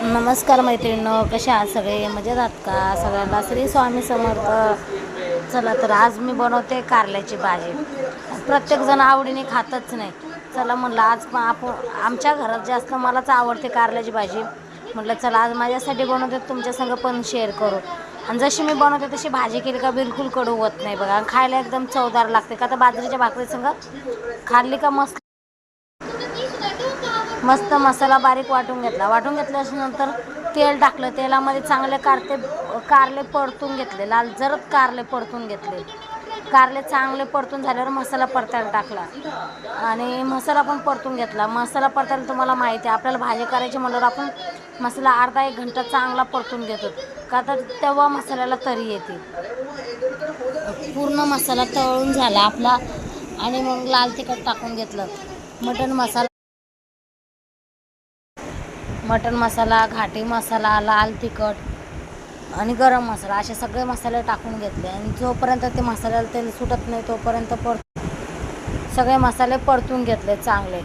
नमस्कार मैत्रिणींनो, कशा आहात सगळे? मजेत आहात का? सगळ्यांना श्री स्वामी समर्थ. चला तर आज मी बनवते कारल्याची भाजी. प्रत्येकजण आवडीने खातच नाही. चला म्हणलं आज आमच्या घरात जास्त मलाच आवडते कारल्याची भाजी. म्हटलं चला आज माझ्यासाठी बनवते, तुमच्या संग पण शेअर करू. आणि जशी मी बनवते तशी भाजी केली का बिलकुल कडू होत नाही बघा. खायला एकदम चवदार लागते का तर बाजरीच्या भाकरी संग खाल्ली का मस्त मस्त मसाला बारीक वाटून घेतल्यानंतर तेल टाकलं. तेलामध्ये चांगले कारले परतून घेतले, लाल जरद कारले परतून घेतले. कारले चांगले परतून झाल्यावर मसाला परतायला टाकला आणि मसाला पण परतून घेतला. मसाला परतायला तुम्हाला माहिती आहे, आपल्याला भाजी करायची म्हणल्यावर आपण मसाला अर्धा एक घंटा चांगला परतून घेतो का तर तेव्हा मसाल्याला तरी येते. पूर्ण मसाला तळून झाला आपला आणि मग लाल तिखट टाकून घेतलं. मटण मसाला, घाटी मसाला, लाल तिखट आणि गरम मसाला असे सगळे मसाले टाकून घेतले. आणि जोपर्यंत ते मसाल्याला तेल सुटत नाही तोपर्यंत सगळे मसाले परतून घेतले चांगले.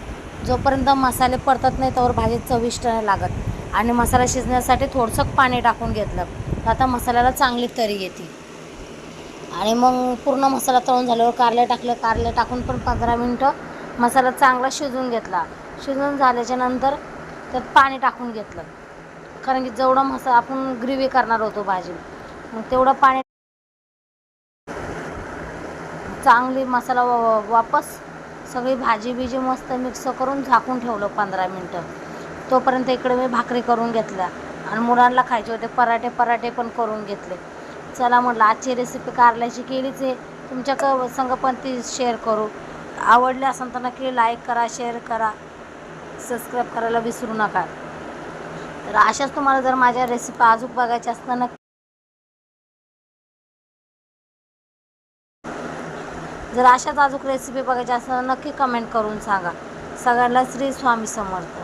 जोपर्यंत मसाले परतत नाही तोवर भाजी चविष्ट नाही लागत. आणि मसाला शिजण्यासाठी थोडंसं पाणी टाकून घेतलं तर आता मसाल्याला चांगली तरी येते. आणि मग पूर्ण मसाला तळून झाल्यावर कारले टाकून पण 15 मिनटं मसाला चांगला शिजून घेतला. शिजून झाल्याच्या नंतर त्यात पाणी टाकून घेतलं, कारण की जेवढं आपण ग्रेव्ही करणार होतो भाजी, मग तेवढं पाणी चांगली मसाला वापस सगळी भाजी मस्त मिक्स करून झाकून ठेवलं 15 मिनटं. तोपर्यंत इकडे मी भाकरी करून घेतल्या आणि मुलांना खायचे होते पराठे पण करून घेतले. चला म्हटलं आजची रेसिपी कारल्याची केलीच आहे, तुमच्या संग पण ती शेअर करू. आवडली असेल तर नक्की लाईक करा, शेअर करा, सबस्क्राईब करायला विसरू नका. तर अशाच तुम्हाला जर माझ्या रेसिपी अजून बघायच्या असताना जर अशाच अजून रेसिपी बघायच्या असताना नक्की कमेंट करून सांगा. सगळ्यांना श्री स्वामी समर्थ.